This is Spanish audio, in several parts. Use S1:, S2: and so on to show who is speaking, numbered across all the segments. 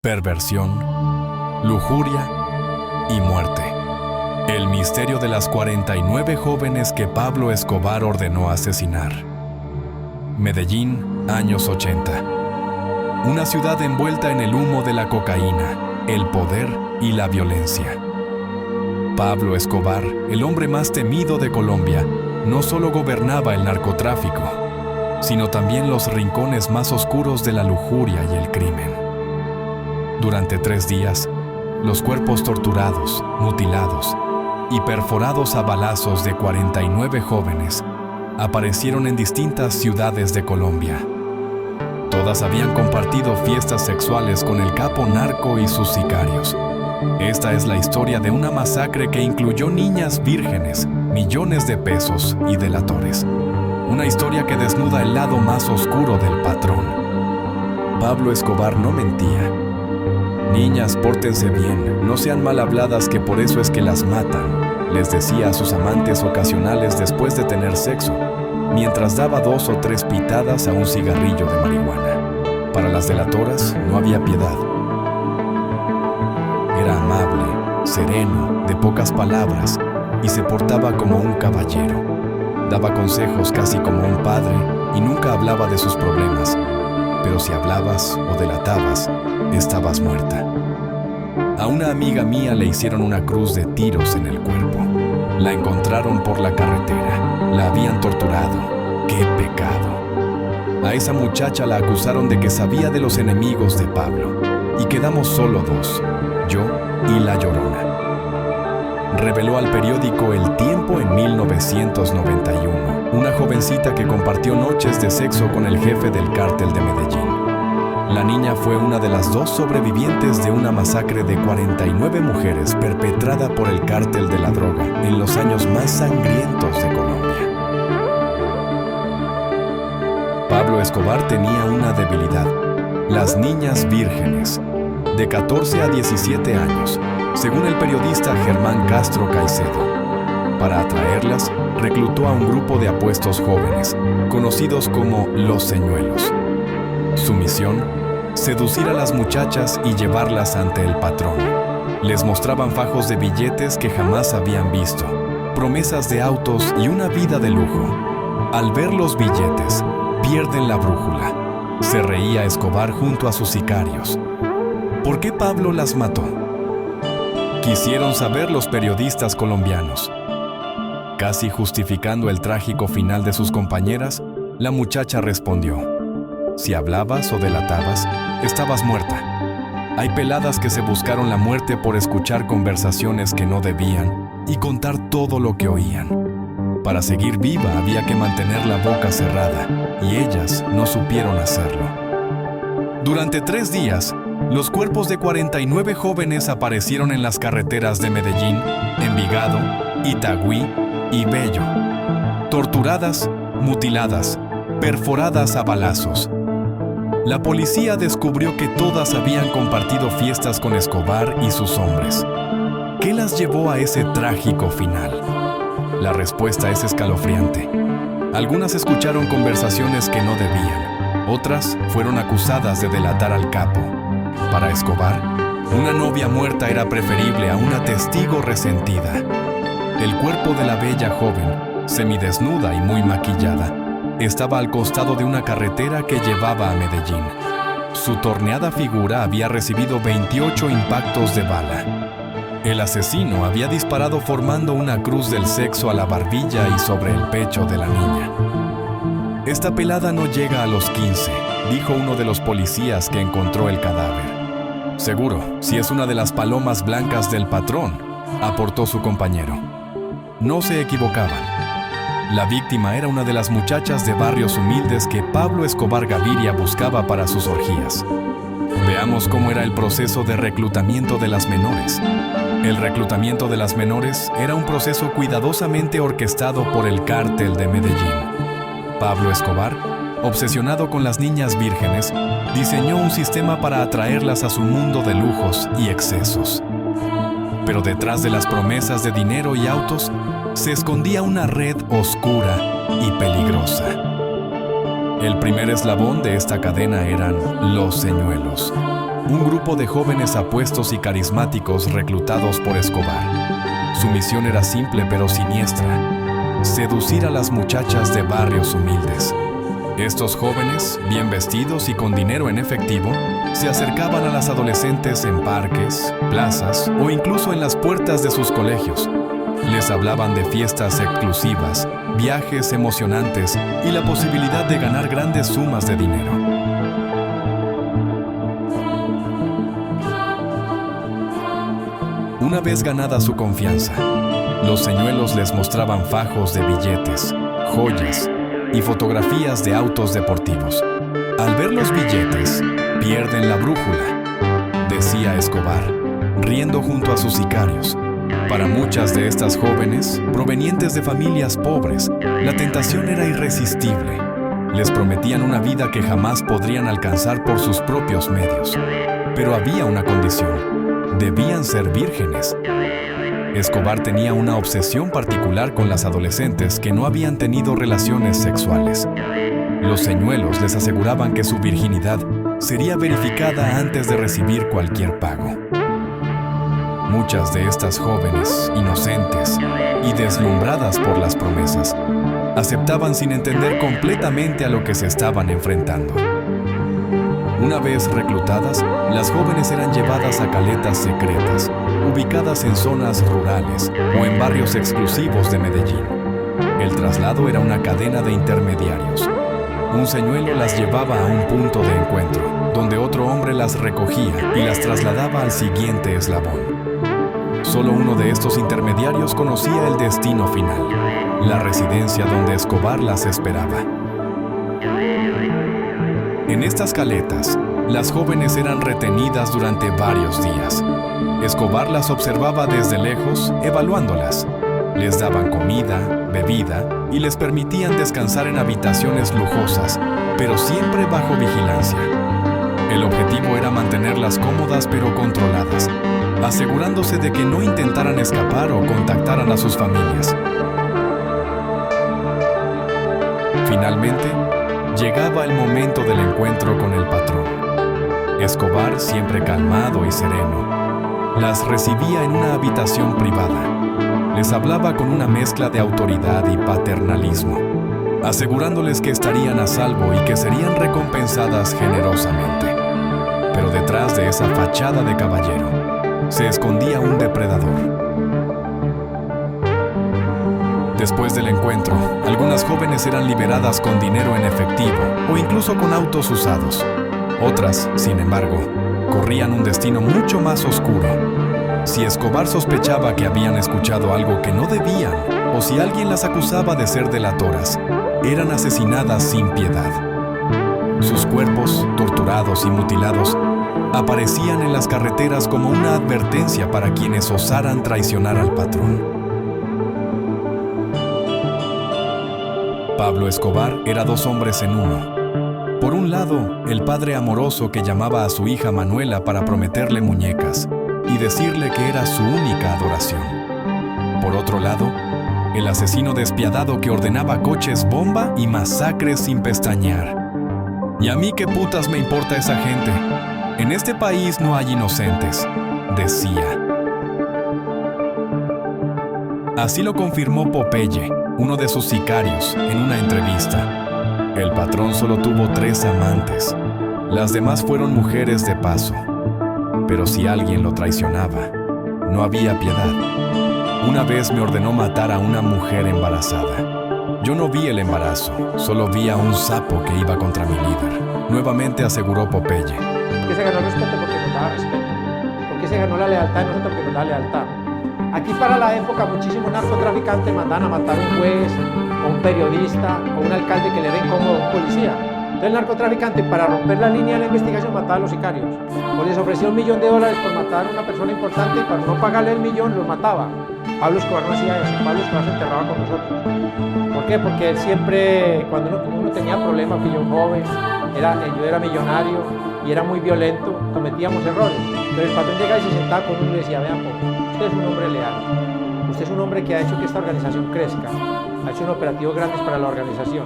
S1: perversión, lujuria y muerte. El misterio de las 49 jóvenes que Pablo Escobar ordenó asesinar. Medellín, años 80. Una ciudad envuelta en el humo de la cocaína, el poder y la violencia. Pablo Escobar, el hombre más temido de Colombia, no solo gobernaba el narcotráfico, sino también los rincones más oscuros de la lujuria y el crimen. Durante 3 días, los cuerpos torturados, mutilados y perforados a balazos de 49 jóvenes aparecieron en distintas ciudades de Colombia. Todas habían compartido fiestas sexuales con el capo narco y sus sicarios. Esta es la historia de una masacre que incluyó niñas vírgenes, millones de pesos y delatores. Una historia que desnuda el lado más oscuro del patrón. Pablo Escobar no mentía. Niñas, pórtense bien, no sean mal habladas, que por eso es que las matan, les decía a sus amantes ocasionales después de tener sexo, mientras daba 2 o 3 pitadas a un cigarrillo de marihuana. Para las delatoras no había piedad. Era amable, sereno, de pocas palabras, y se portaba como un caballero. Daba consejos casi como un padre y nunca hablaba de sus problemas. Pero si hablabas o delatabas, estabas muerta. A una amiga mía le hicieron una cruz de tiros en el cuerpo. La encontraron por la carretera. La habían torturado. ¡Qué pecado! A esa muchacha la acusaron de que sabía de los enemigos de Pablo. Y quedamos solo 2, yo y la Llorona. Reveló al periódico El Tiempo en 1991, una jovencita que compartió noches de sexo con el jefe del cártel de Medellín. La niña fue una de las 2 sobrevivientes de una masacre de 49 mujeres perpetrada por el cártel de la droga en los años más sangrientos de Colombia. Pablo Escobar tenía una debilidad: las niñas vírgenes, de 14 a 17 años, según el periodista Germán Castro Caicedo. Para atraerlas, reclutó a un grupo de apuestos jóvenes, conocidos como los señuelos. Su misión: seducir a las muchachas y llevarlas ante el patrón. Les mostraban fajos de billetes que jamás habían visto, promesas de autos y una vida de lujo. Al ver los billetes, pierden la brújula. Se reía Escobar junto a sus sicarios. ¿Por qué Pablo las mató? Quisieron saber los periodistas colombianos. Casi justificando el trágico final de sus compañeras, la muchacha respondió: si hablabas o delatabas, estabas muerta. Hay peladas que se buscaron la muerte por escuchar conversaciones que no debían y contar todo lo que oían. Para seguir viva había que mantener la boca cerrada, y ellas no supieron hacerlo. Durante 3 días, los cuerpos de 49 jóvenes aparecieron en las carreteras de Medellín, Envigado, Itagüí y Bello. Torturadas, mutiladas, perforadas a balazos. La policía descubrió que todas habían compartido fiestas con Escobar y sus hombres. ¿Qué las llevó a ese trágico final? La respuesta es escalofriante. Algunas escucharon conversaciones que no debían. Otras fueron acusadas de delatar al capo. Para Escobar, una novia muerta era preferible a una testigo resentida. El cuerpo de la bella joven, semidesnuda y muy maquillada, estaba al costado de una carretera que llevaba a Medellín. Su torneada figura había recibido 28 impactos de bala. El asesino había disparado formando una cruz del sexo a la barbilla y sobre el pecho de la niña. Esta pelada no llega a los 15, dijo uno de los policías que encontró el cadáver. Seguro, si es una de las palomas blancas del patrón, aportó su compañero. No se equivocaban. La víctima era una de las muchachas de barrios humildes que Pablo Escobar Gaviria buscaba para sus orgías. Veamos cómo era el proceso de reclutamiento de las menores. El reclutamiento de las menores era un proceso cuidadosamente orquestado por el cártel de Medellín. Pablo Escobar, obsesionado con las niñas vírgenes, diseñó un sistema para atraerlas a su mundo de lujos y excesos. Pero detrás de las promesas de dinero y autos, se escondía una red oscura y peligrosa. El primer eslabón de esta cadena eran los señuelos. un grupo de jóvenes apuestos y carismáticos reclutados por Escobar. Su misión era simple pero siniestra: seducir a las muchachas de barrios humildes. Estos jóvenes, bien vestidos y con dinero en efectivo, se acercaban a las adolescentes en parques, plazas o incluso en las puertas de sus colegios. Les hablaban de fiestas exclusivas, viajes emocionantes y la posibilidad de ganar grandes sumas de dinero. Una vez ganada su confianza, los señuelos les mostraban fajos de billetes, joyas y fotografías de autos deportivos. Al ver los billetes, pierden la brújula, decía Escobar, riendo junto a sus sicarios. Para muchas de estas jóvenes, provenientes de familias pobres, la tentación era irresistible. Les prometían una vida que jamás podrían alcanzar por sus propios medios. Pero había una condición: debían ser vírgenes. Escobar tenía una obsesión particular con las adolescentes que no habían tenido relaciones sexuales. Los señuelos les aseguraban que su virginidad sería verificada antes de recibir cualquier pago. Muchas de estas jóvenes, inocentes y deslumbradas por las promesas, aceptaban sin entender completamente a lo que se estaban enfrentando. Una vez reclutadas, las jóvenes eran llevadas a caletas secretas, ubicadas en zonas rurales o en barrios exclusivos de Medellín. El traslado era una cadena de intermediarios. Un señuelo las llevaba a un punto de encuentro, donde otro hombre las recogía y las trasladaba al siguiente eslabón. Solo uno de estos intermediarios conocía el destino final, la residencia donde Escobar las esperaba. En estas caletas, las jóvenes eran retenidas durante varios días. Escobar las observaba desde lejos, evaluándolas. Les daban comida, bebida y les permitían descansar en habitaciones lujosas, pero siempre bajo vigilancia. El objetivo era mantenerlas cómodas pero controladas, asegurándose de que no intentaran escapar o contactaran a sus familias. Finalmente, llegaba el momento del encuentro con el patrón. Escobar, siempre calmado y sereno, las recibía en una habitación privada. Les hablaba con una mezcla de autoridad y paternalismo, asegurándoles que estarían a salvo y que serían recompensadas generosamente. Pero detrás de esa fachada de caballero, se escondía un depredador. Después del encuentro, algunas jóvenes eran liberadas con dinero en efectivo o incluso con autos usados. Otras, sin embargo, corrían un destino mucho más oscuro. Si Escobar sospechaba que habían escuchado algo que no debían, o si alguien las acusaba de ser delatoras, eran asesinadas sin piedad. Sus cuerpos, torturados y mutilados, aparecían en las carreteras como una advertencia para quienes osaran traicionar al patrón. Pablo Escobar era dos hombres en uno. Por un lado, el padre amoroso que llamaba a su hija Manuela para prometerle muñecas y decirle que era su única adoración. Por otro lado, el asesino despiadado que ordenaba coches bomba y masacres sin pestañear. ¿Y a mí qué putas me importa esa gente? En este país no hay inocentes, decía. Así lo confirmó Popeye, uno de sus sicarios, en una entrevista. El patrón solo tuvo 3 amantes. Las demás fueron mujeres de paso. Pero si alguien lo traicionaba, no había piedad. Una vez me ordenó matar a una mujer embarazada. Yo no vi el embarazo, solo vi a un sapo que iba contra mi líder. Nuevamente aseguró Popeye.
S2: Porque se ganó el respeto porque nos daba respeto. Porque se ganó la lealtad de nosotros porque nos da lealtad. Aquí para la época muchísimos narcotraficantes mandaban a matar a un juez, o un periodista, o un alcalde que le era incómodo a un policía. Entonces el narcotraficante, para romper la línea de la investigación, mataba a los sicarios. O les ofrecía $1 millón por matar a una persona importante y para no pagarle el millón los mataba. Pablo Escobar no hacía eso. Pablo Escobar se enterraba con nosotros. ¿Por qué? Porque él siempre, cuando uno tenía problemas, que yo joven, yo era millonario y era muy violento, cometíamos errores. Entonces el patrón llegaba y se sentaba con uno y le decía: vean, usted es un hombre leal, usted es un hombre que ha hecho que esta organización crezca, ha hecho un operativo grandes para la organización.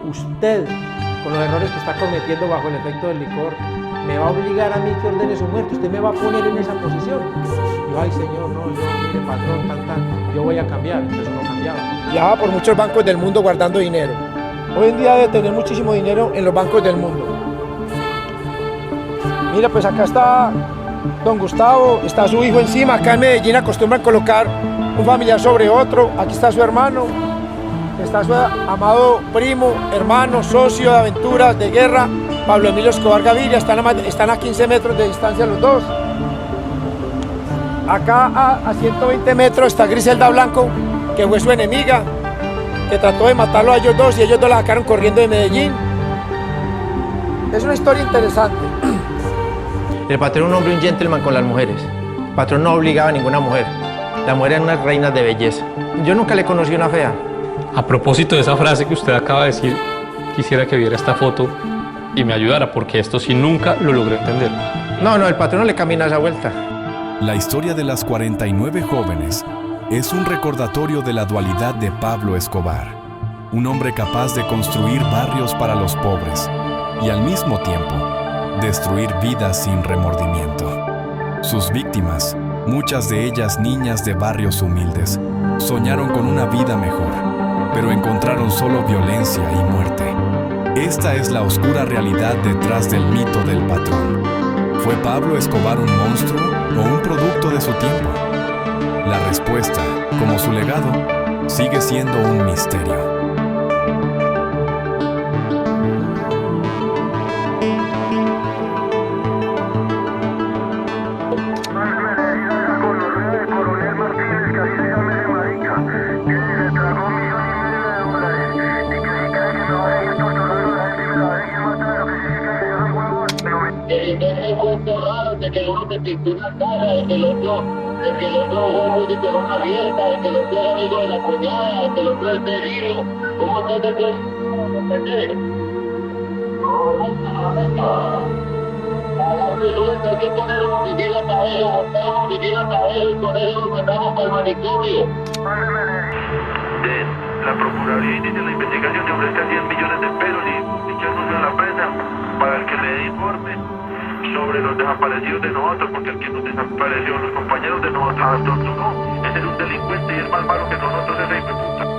S2: Usted, con los errores que está cometiendo bajo el efecto del licor, me va a obligar a mí que ordene su muerte, usted me va a poner en esa posición. Y yo, ay Señor, no, yo, mire patrón, yo voy a cambiar. Entonces no cambiaba. Viajaba por muchos bancos del mundo guardando dinero. Hoy en día debe tener muchísimo dinero en los bancos del mundo. Mira, pues acá está don Gustavo, está su hijo encima. Acá en Medellín acostumbran colocar un familiar sobre otro. Aquí está su hermano, está su amado primo, hermano, socio de aventuras, de guerra, Pablo Emilio Escobar Gaviria. Están a 15 metros de distancia los dos. Acá a 120 metros está Griselda Blanco, que fue su enemiga, que trató de matarlo a ellos dos y ellos dos la sacaron corriendo de Medellín. Es una historia interesante. El patrón era un hombre, un gentleman con las mujeres. El patrón no obligaba a ninguna mujer. Las mujeres eran unas reinas de belleza. Yo nunca le conocí una fea.
S3: A propósito de esa frase que usted acaba de decir, quisiera que viera esta foto y me ayudara, porque esto sí nunca lo logré entender.
S2: No, el patrón no le camina esa vuelta.
S1: La historia de las 49 jóvenes es un recordatorio de la dualidad de Pablo Escobar, un hombre capaz de construir barrios para los pobres y al mismo tiempo destruir vidas sin remordimiento. Sus víctimas, muchas de ellas niñas de barrios humildes, soñaron con una vida mejor, pero encontraron solo violencia y muerte. Esta es la oscura realidad detrás del mito del patrón. ¿Fue Pablo Escobar un monstruo o un producto de su tiempo? La respuesta, como su legado, sigue siendo un misterio.
S4: De que uno te pintó una cara, de que el otro fue músico en una fiesta, de que el otro es amigo de la cuñada, de que el otro es vecino. ¿Cómo te entender? Hay que poner un oficial a cabeza, y con eso lo mandamos para el manicomio.
S5: La Procuraduría inicia la investigación y ofrezca 10 millones de pesos y dicha anuncio a la prensa para el que le dé informe sobre los desaparecidos de nosotros, porque el que nos desapareció, los compañeros de nosotros, nos torturó, ese es un delincuente y es más malo que nosotros, ese hijo de puta.